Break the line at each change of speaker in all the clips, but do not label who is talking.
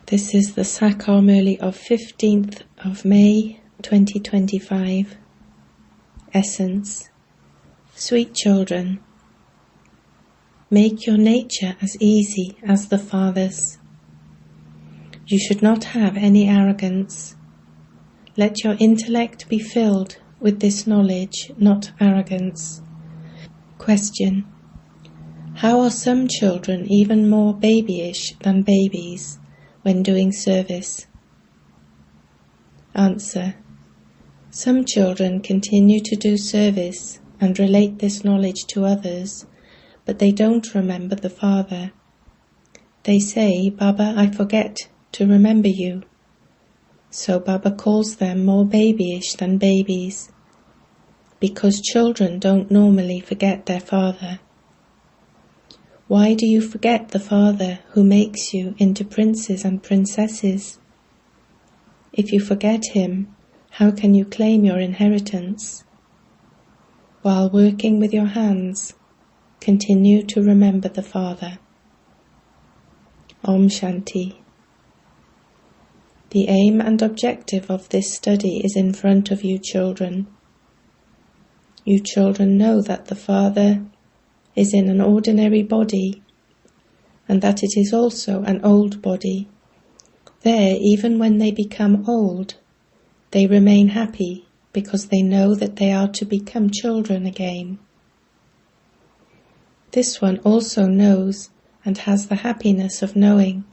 This is the Sakar Murli of 15th of May 2025. Essence. Sweet children, make your nature as easy as the Father's. You should not have any arrogance. Let your intellect be filled with this knowledge, not arrogance. Question. How are some children even more babyish than babies when doing service? Answer. Some children continue to do service and relate this knowledge to others, but they don't remember the Father. They say, Baba, I forget to remember you. So Baba calls them more babyish than babies, because children don't normally forget their Father. Why do you forget the Father who makes you into princes and princesses? If you forget him, how can you claim your inheritance? While working with your hands, continue to remember the Father. Om Shanti. The aim and objective of this study is in front of you children. You children know that the Father is in an ordinary body, and that it is also an old body. There, even when they become old, they remain happy because they know that they are to become children again. This one also knows and has the happiness of knowing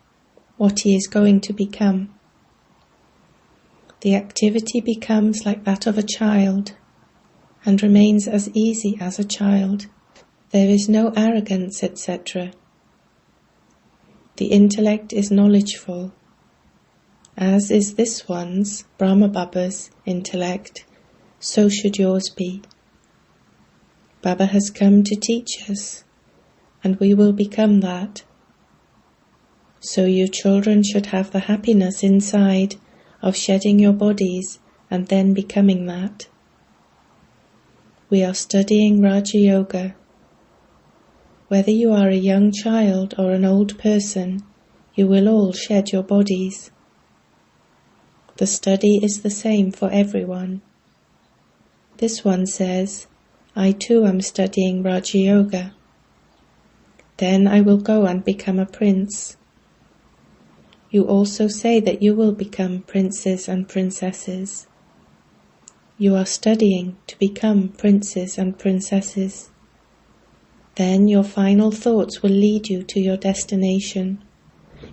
what he is going to become. The activity becomes like that of a child and remains as easy as a child. There is no arrogance, etc. The intellect is knowledgeful, as is this one's, Brahma Baba's, intellect, so should yours be. Baba has come to teach us, and we will become that. So you children should have the happiness inside of shedding your bodies and then becoming that. We are studying Raja Yoga. Whether you are a young child or an old person, you will all shed your bodies. The study is the same for everyone. This one says, I too am studying Raja Yoga. Then I will go and become a prince. You also say that you will become princes and princesses. You are studying to become princes and princesses. Then your final thoughts will lead you to your destination.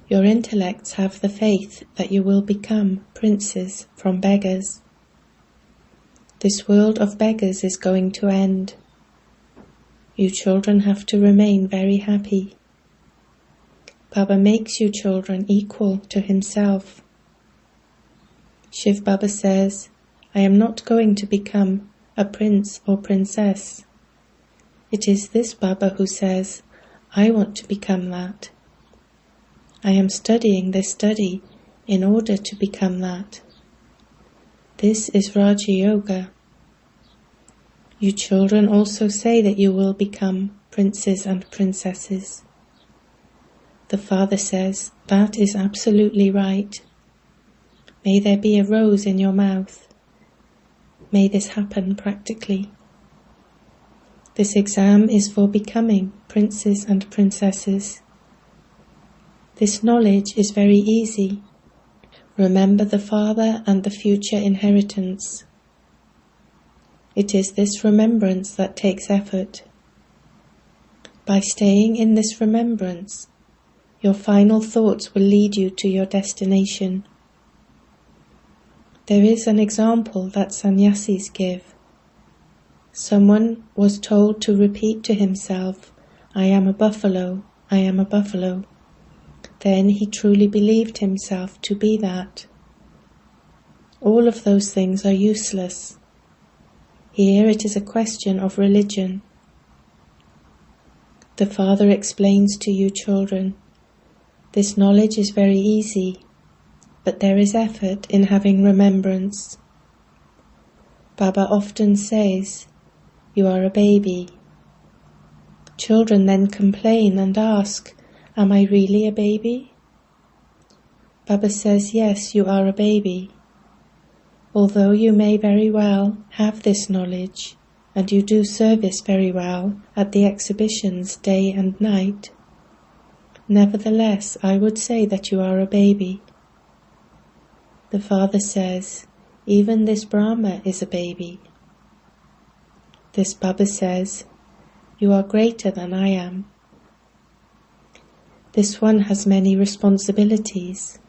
Your intellects have the faith that you will become princes from beggars. This world of beggars is going to end. You children have to remain very happy. Baba makes you children equal to himself. Shivbaba says, I am not going to become a prince or princess. It is this Baba who says, I want to become that. I am studying this study in order to become that. This is Raja Yoga. You children also say that you will become princes and princesses. The Father says, that is absolutely right. May there be a rose in your mouth. May this happen practically. This exam is for becoming princes and princesses. This knowledge is very easy. Remember the Father and the future inheritance. It is this remembrance that takes effort. By staying in this remembrance, your final thoughts will lead you to your destination. There is an example that sannyasis give. Someone was told to repeat to himself, I am a buffalo, I am a buffalo. Then he truly believed himself to be that. All of those things are useless. Here it is a question of religion. The Father explains to you children, this knowledge is very easy, but there is effort in having remembrance. Baba often says, you are a baby. Children then complain and ask, am I really a baby? Baba says, yes, you are a baby. Although you may very well have this knowledge, and you do service very well at the exhibitions day and night, nevertheless, I would say that you are a baby. The Father says, even this Brahma is a baby. This Baba says, you are greater than I am. This one has many responsibilities.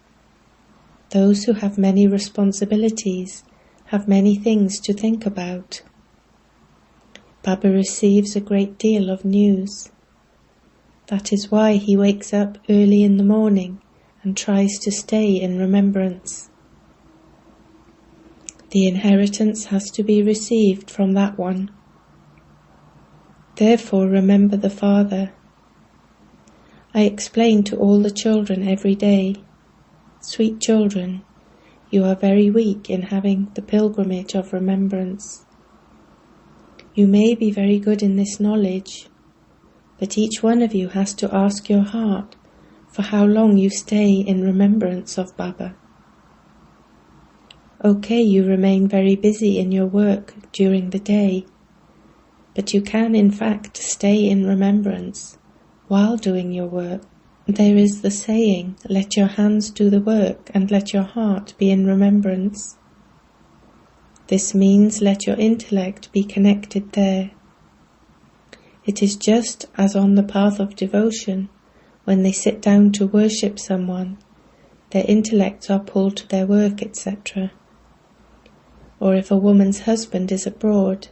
Those who have many responsibilities have many things to think about. Baba receives a great deal of news. That is why he wakes up early in the morning and tries to stay in remembrance. The inheritance has to be received from that one. Therefore remember the Father. I explain to all the children every day, sweet children, you are very weak in having the pilgrimage of remembrance. You may be very good in this knowledge, but each one of you has to ask your heart for how long you stay in remembrance of Baba. Okay, you remain very busy in your work during the day, but you can in fact stay in remembrance while doing your work. There is the saying, let your hands do the work and let your heart be in remembrance. This means let your intellect be connected there. It is just as on the path of devotion, when they sit down to worship someone, their intellects are pulled to their work, etc. Or if a woman's husband is abroad,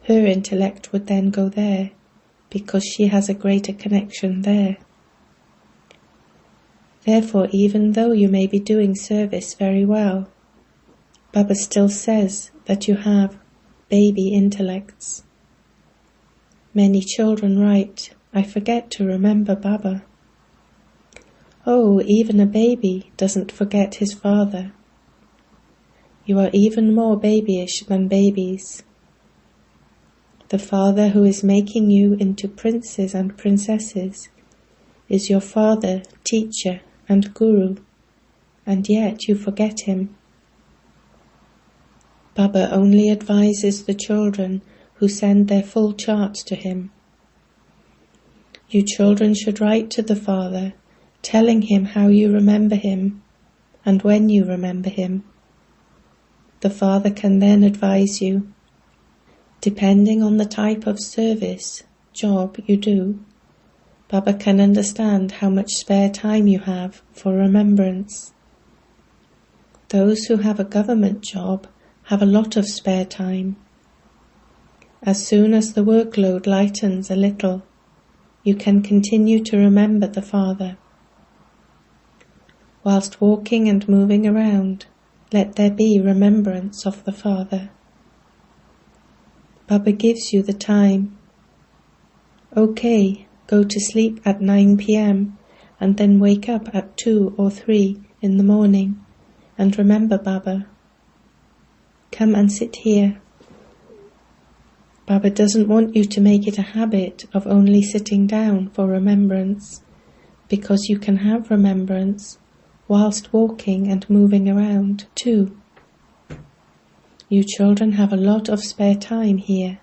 her intellect would then go there, because she has a greater connection there. Therefore, even though you may be doing service very well, Baba still says that you have baby intellects. Many children write, I forget to remember Baba. Oh, even a baby doesn't forget his father. You are even more babyish than babies. The Father who is making you into princes and princesses is your father, teacher, and guru, and yet you forget him. Baba only advises the children who send their full charts to him. You children should write to the Father, telling him how you remember him, and when you remember him. The Father can then advise you. Depending on the type of service, job you do, Baba can understand how much spare time you have for remembrance. Those who have a government job have a lot of spare time. As soon as the workload lightens a little, you can continue to remember the Father. Whilst walking and moving around, let there be remembrance of the Father. Baba gives you the time. Okay, go to sleep at 9 p.m. and then wake up at 2 or 3 in the morning and remember Baba. Come and sit here. Baba doesn't want you to make it a habit of only sitting down for remembrance, because you can have remembrance whilst walking and moving around too. You children have a lot of spare time here.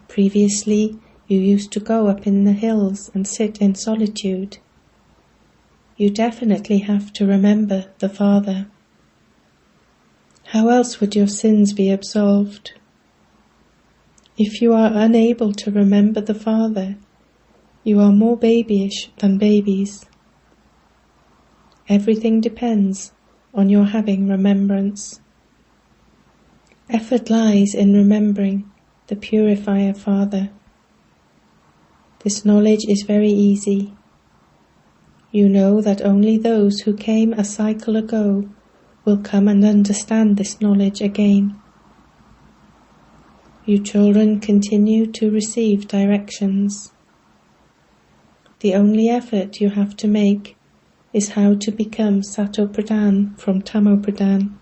Previously, you used to go up in the hills and sit in solitude. You definitely have to remember the Father. How else would your sins be absolved? If you are unable to remember the Father, you are more babyish than babies. Everything depends on your having remembrance. Effort lies in remembering the Purifier Father. This knowledge is very easy. You know that only those who came a cycle ago will come and understand this knowledge again. You children continue to receive directions. The only effort you have to make is how to become Sato Pradhan from Tamo Pradhan.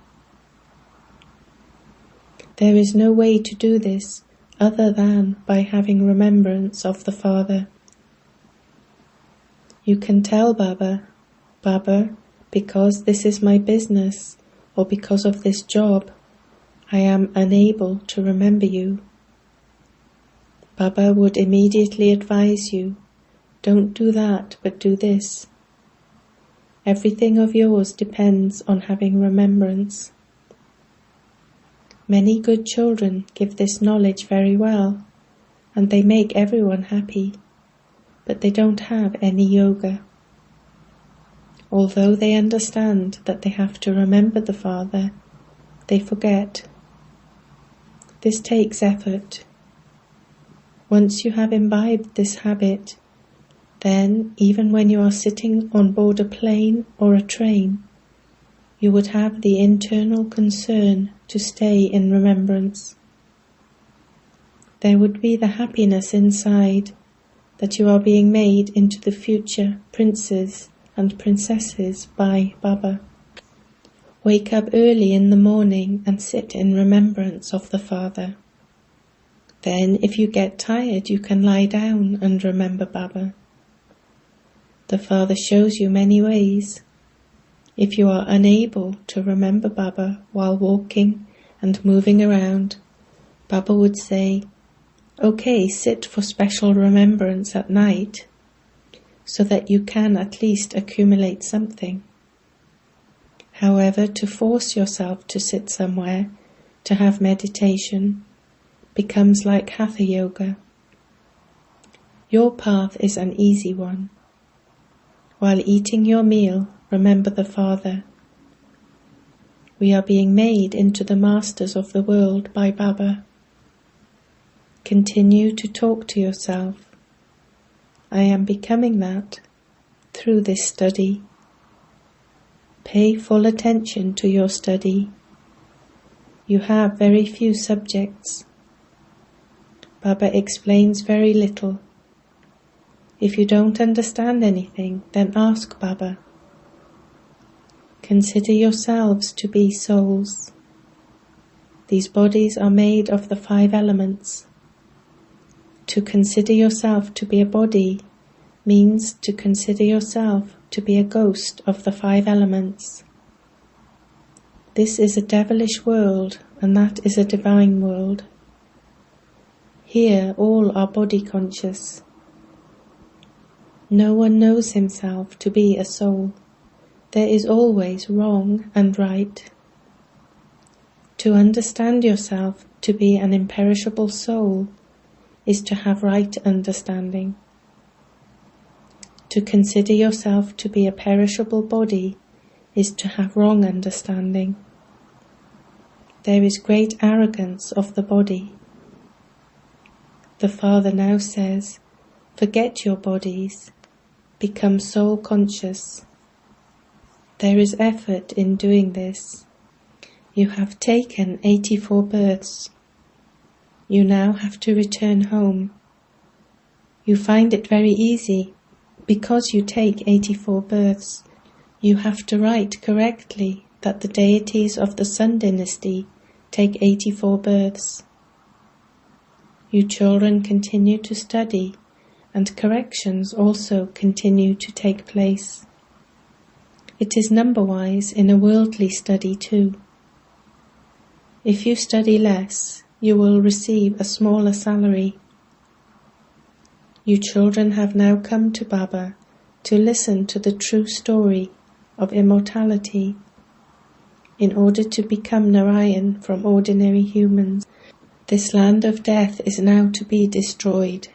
There is no way to do this other than by having remembrance of the Father. You can tell Baba, Baba, because this is my business or because of this job, I am unable to remember you. Baba would immediately advise you, don't do that, but do this. Everything of yours depends on having remembrance. Many good children give this knowledge very well, and they make everyone happy, but they don't have any yoga. Although they understand that they have to remember the Father, they forget. This takes effort. Once you have imbibed this habit, then even when you are sitting on board a plane or a train, you would have the internal concern to stay in remembrance. There would be the happiness inside that you are being made into the future princes and princesses by Baba. Wake up early in the morning and sit in remembrance of the Father. Then if you get tired, you can lie down and remember Baba. The Father shows you many ways. If you are unable to remember Baba while walking and moving around, Baba would say, okay, sit for special remembrance at night, so that you can at least accumulate something. However, to force yourself to sit somewhere, to have meditation, becomes like Hatha Yoga. Your path is an easy one. While eating your meal, remember the Father. We are being made into the masters of the world by Baba. Continue to talk to yourself. I am becoming that through this study. Pay full attention to your study. You have very few subjects. Baba explains very little. If you don't understand anything, then ask Baba. Consider yourselves to be souls. These bodies are made of the 5 elements. To consider yourself to be a body means to consider yourself to be a ghost of the 5 elements. This is a devilish world, and that is a divine world. Here all are body conscious. No one knows himself to be a soul. There is always wrong and right. To understand yourself to be an imperishable soul is to have right understanding. To consider yourself to be a perishable body is to have wrong understanding. There is great arrogance of the body. The Father now says, forget your bodies, become soul conscious. There is effort in doing this. You have taken 84 births. You now have to return home. You find it very easy. Because you take 84 births, you have to write correctly that the deities of the Sun dynasty take 84 births. You children continue to study, and corrections also continue to take place. It is number-wise in a worldly study too. If you study less, you will receive a smaller salary. You children have now come to Baba to listen to the true story of immortality in order to become Narayan from ordinary humans. This land of death is now to be destroyed.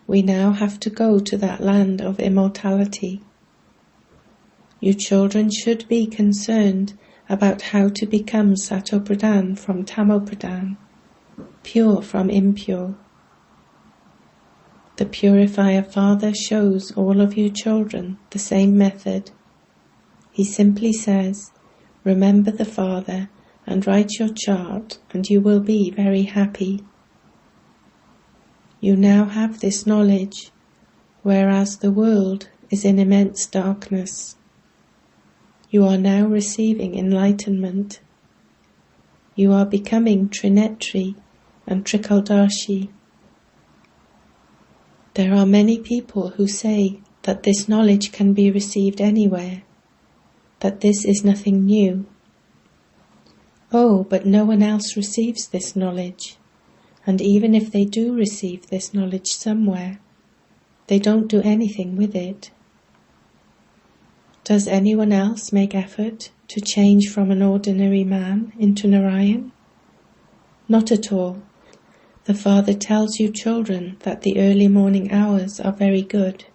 We now have to go to that land of immortality. You children should be concerned about how to become Sato Pradhan from Tamo Pradhan, pure from impure. The Purifier Father shows all of you children the same method. He simply says, remember the Father and write your chart and you will be very happy. You now have this knowledge, whereas the world is in immense darkness. You are now receiving enlightenment. You are becoming Trinetri and Trikaldarshi. There are many people who say that this knowledge can be received anywhere, that this is nothing new. Oh, but no one else receives this knowledge, and even if they do receive this knowledge somewhere, they don't do anything with it. Does anyone else make effort to change from an ordinary man into Narayan? Not at all. The Father tells you children that the early morning hours are very good.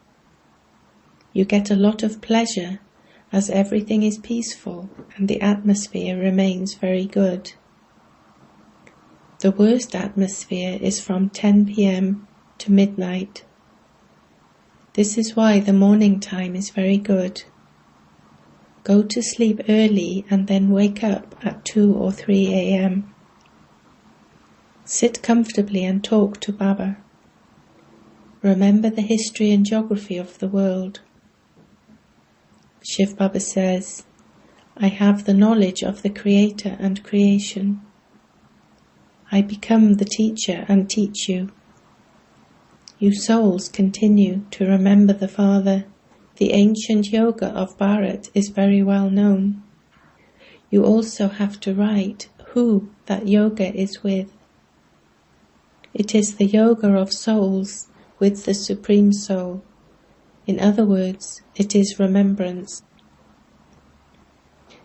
You get a lot of pleasure as everything is peaceful and the atmosphere remains very good. The worst atmosphere is from 10 p.m. to midnight. This is why the morning time is very good. Go to sleep early and then wake up at 2 or 3 a.m. Sit comfortably and talk to Baba. Remember the history and geography of the world. Shivbaba says, I have the knowledge of the Creator and creation. I become the teacher and teach you. You souls continue to remember the Father. The ancient yoga of Bharat is very well known. You also have to write who that yoga is with. It is the yoga of souls with the Supreme Soul. In other words, it is remembrance.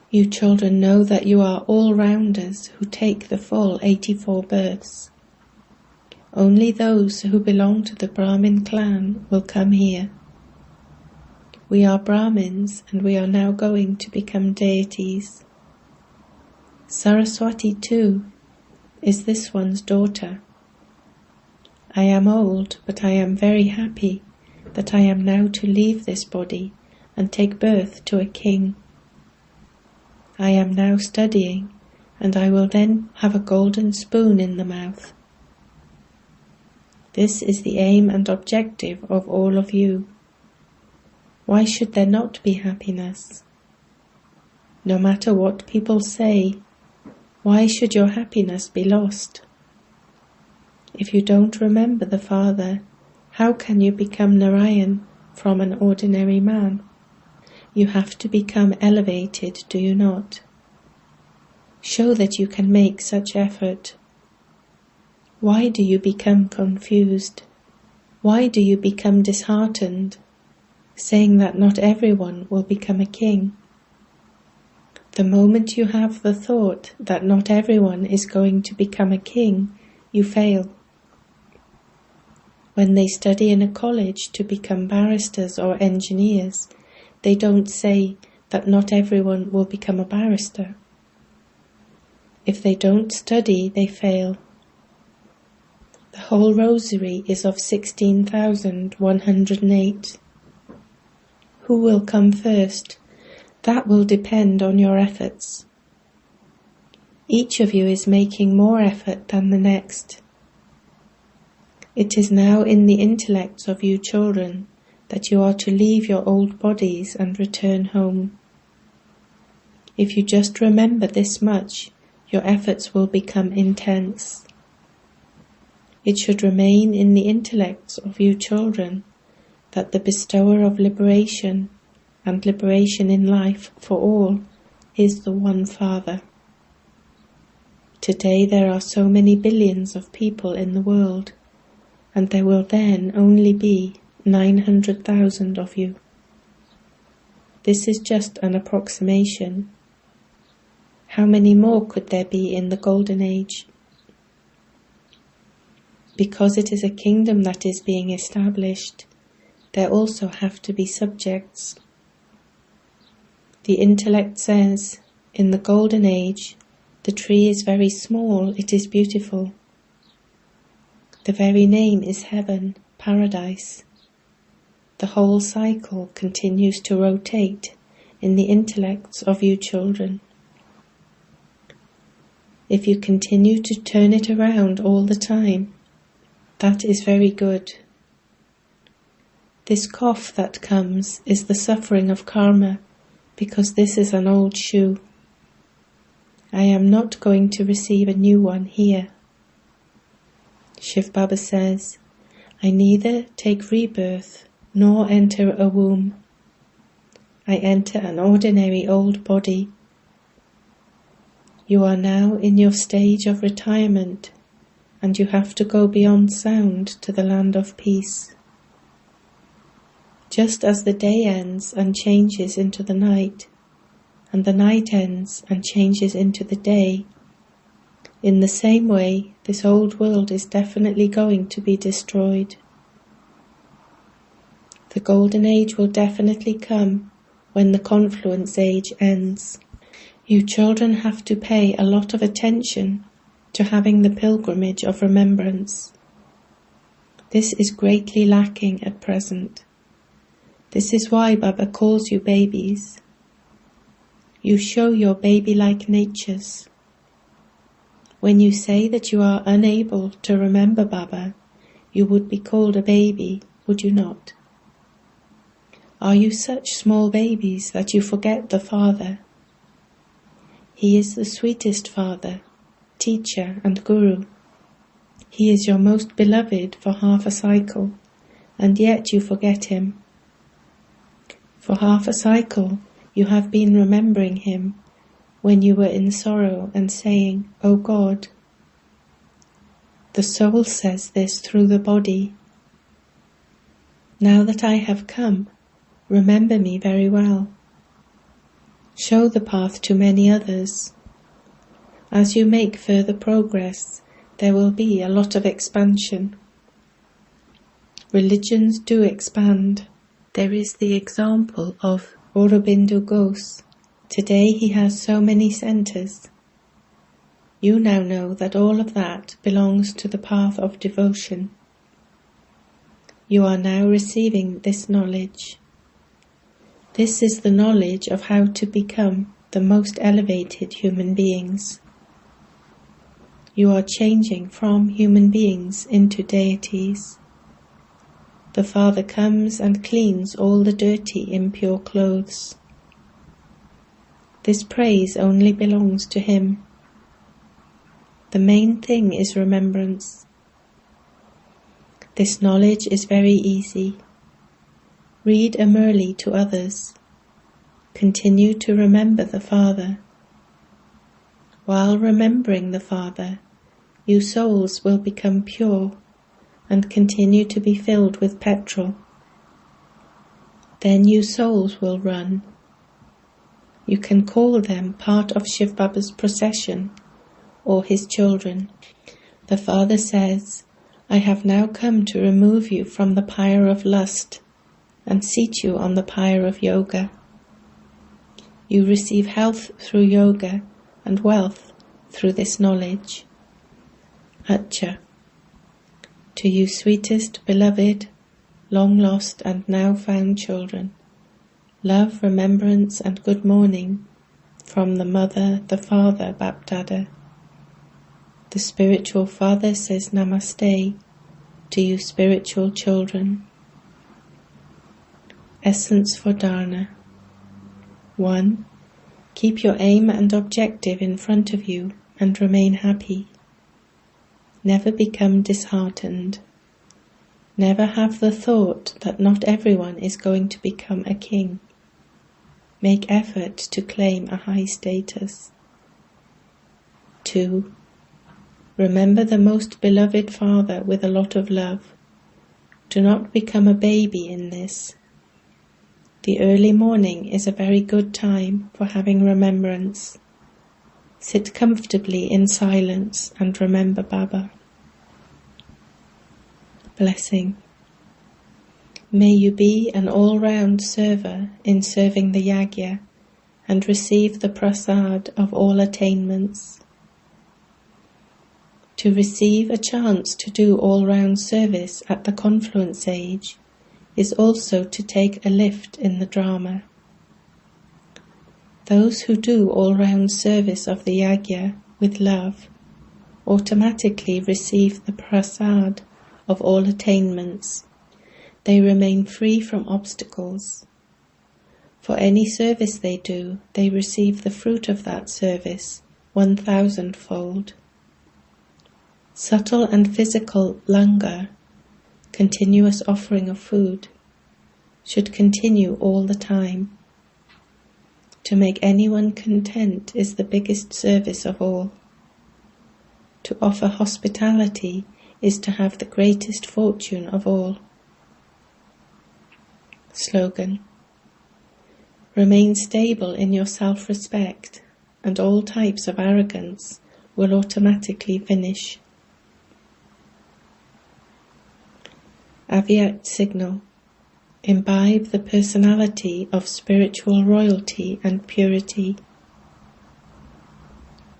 You children know that you are all-rounders who take the full 84 births. Only those who belong to the Brahmin clan will come here. We are Brahmins and we are now going to become deities. Saraswati too is this one's daughter. I am old, but I am very happy that I am now to leave this body and take birth to a king. I am now studying, and I will then have a golden spoon in the mouth. This is the aim and objective of all of you. Why should there not be happiness? No matter what people say, why should your happiness be lost? If you don't remember the Father, how can you become Narayan from an ordinary man? You have to become elevated, do you not? Show that you can make such effort. Why do you become confused? Why do you become disheartened, saying that not everyone will become a king? The moment you have the thought that not everyone is going to become a king, you fail. When they study in a college to become barristers or engineers, they don't say that not everyone will become a barrister. If they don't study, they fail. The whole rosary is of 16,108. Who will come first? That will depend on your efforts. Each of you is making more effort than the next. It is now in the intellects of you children that you are to leave your old bodies and return home. If you just remember this much, your efforts will become intense. It should remain in the intellects of you children that the bestower of liberation and liberation in life for all is the one Father. Today there are so many billions of people in the world, and there will then only be 900,000 of you. This is just an approximation. How many more could there be in the Golden Age? Because it is a kingdom that is being established, there also have to be subjects. The intellect says, in the Golden Age, the tree is very small, it is beautiful. The very name is heaven, paradise. The whole cycle continues to rotate in the intellects of you children. If you continue to turn it around all the time, that is very good. This cough that comes is the suffering of karma, because this is an old shoe. I am not going to receive a new one here. Shivbaba says, I neither take rebirth nor enter a womb. I enter an ordinary old body. You are now in your stage of retirement, and you have to go beyond sound to the land of peace. Just as the day ends and changes into the night, and the night ends and changes into the day, in the same way, this old world is definitely going to be destroyed. The golden age will definitely come when the confluence age ends. You children have to pay a lot of attention to having the pilgrimage of remembrance. This is greatly lacking at present. This is why Baba calls you babies. You show your baby-like natures. When you say that you are unable to remember Baba, you would be called a baby, would you not? Are you such small babies that you forget the Father? He is the sweetest Father, teacher and Guru. He is your most beloved for half a cycle, and yet you forget him. For half a cycle you have been remembering him when you were in sorrow and saying, "O God." The soul says this through the body. Now that I have come, remember me very well. Show the path to many others. As you make further progress, there will be a lot of expansion. Religions do expand. There is the example of Aurobindo Ghosh. Today he has so many centers. You now know that all of that belongs to the path of devotion. You are now receiving this knowledge. This is the knowledge of how to become the most elevated human beings. You are changing from human beings into deities. The Father comes and cleans all the dirty, impure clothes. This praise only belongs to him. The main thing is remembrance. This knowledge is very easy. Read a Murli to others. Continue to remember the Father. While remembering the Father, you souls will become pure and continue to be filled with petrol. Then you souls will run. You can call them part of Shivbaba's procession or his children. The Father says, "I have now come to remove you from the pyre of lust and seat you on the pyre of yoga. You receive health through yoga and wealth through this knowledge." Acha. To you sweetest, beloved, long lost and now found children, love, remembrance and good morning from the Mother, the Father, BapDada. The spiritual Father says Namaste to you spiritual children. Essence for Dharna. 1. Keep your aim and objective in front of you and remain happy. Never become disheartened. Never have the thought that not everyone is going to become a king. Make effort to claim a high status. 2. Remember the most beloved Father with a lot of love. Do not become a baby in this. The early morning is a very good time for having remembrance. Sit comfortably in silence and remember Baba. Blessing. May you be an all-round server in serving the yagya and receive the prasad of all attainments. To receive a chance to do all-round service at the confluence age is also to take a lift in the drama. Those who do all-round service of the yagya with love automatically receive the prasad of all attainments. They remain free from obstacles. For any service they do, they receive the fruit of that service 1,000-fold. Subtle and physical langar, continuous offering of food, should continue all the time. To make anyone content is the biggest service of all. To offer hospitality is to have the greatest fortune of all. Slogan: Remain stable in your self-respect, and all types of arrogance will automatically finish. Avyakt signal: Imbibe the personality of spiritual royalty and purity.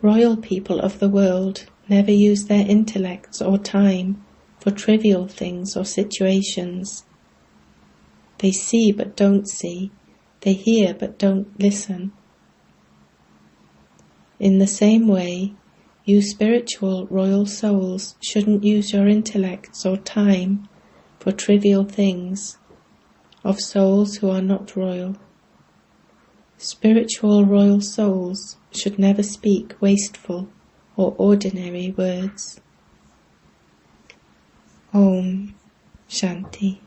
Royal people of the world never use their intellects or time for trivial things or situations. They see but don't see, they hear but don't listen. In the same way, you spiritual royal souls shouldn't use your intellects or time for trivial things of souls who are not royal. Spiritual royal souls should never speak wasteful or ordinary words. Om Shanti.